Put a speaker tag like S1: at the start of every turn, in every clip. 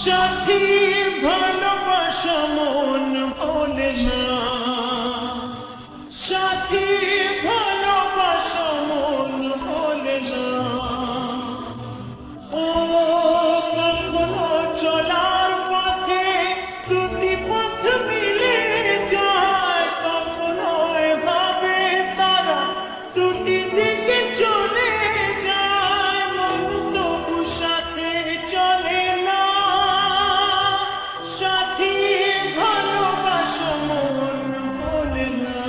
S1: সাথী ভালোবাসা মন ভোলে না, সাথী ভালোবাসা মন ভোলে না। ও কখনো চলার পথে দুটি পথ মিলে যায়, কখনো এভাবে তারা দুটি দিকে চলে যায়। মন তবু সাথে চলে না, সাথী ভালোবাসা মন ভোলে না,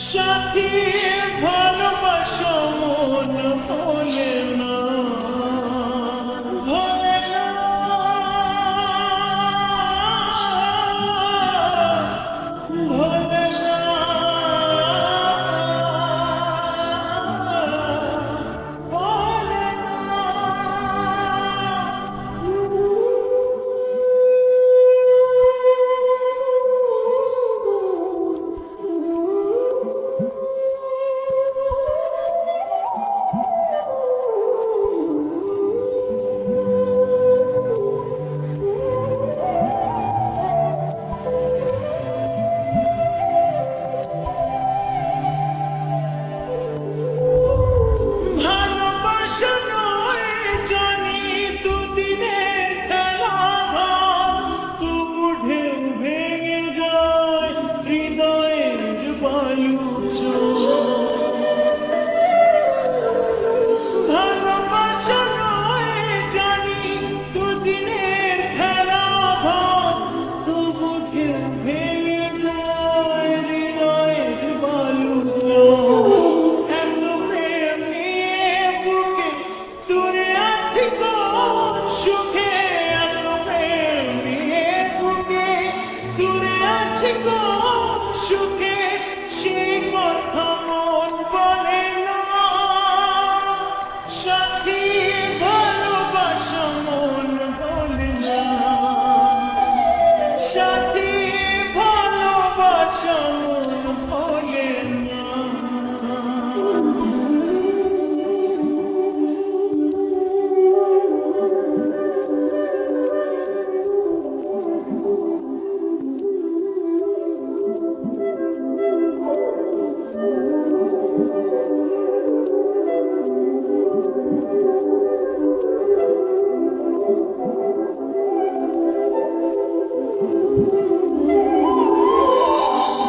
S1: সাথী ভালোবাসা মন ভোলে না, ভোলে না, ভোলে না, ভোলে ভালোবাসা নয় জানি দুদিনের খেলা, তবু ঢেউ ভেঙে যায় হৃদয়ের বায়ুচর। ভালোবাসা নয় জানি দুদিনের খেলা, তবু ঢেউ ভেঙে যায় হৃদয়ের বায়ুচর। এত প্রেম নিয়ে বুকে দূরে আছি কোন সুখে, এত প্রেম নিয়ে বুকে দূরে আছি কোন সুখে, সেই কথা মন বলে না। সাথী ভালোবাসা মন বলে না, সাথী ভালোবাসা মন বলে না।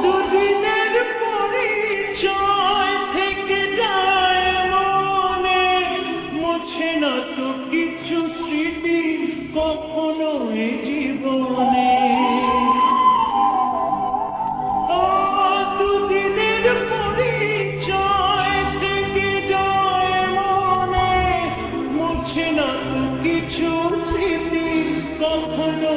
S1: দুদিনের পরিচয় থেকে যায় মনে, মুছে না তো কিছু স্মৃতি কখনো এ জীবনে। ও দুদিনের পরিচয় থেকে যায় মনে, মুছে না তো কিছু স্মৃতি কখনো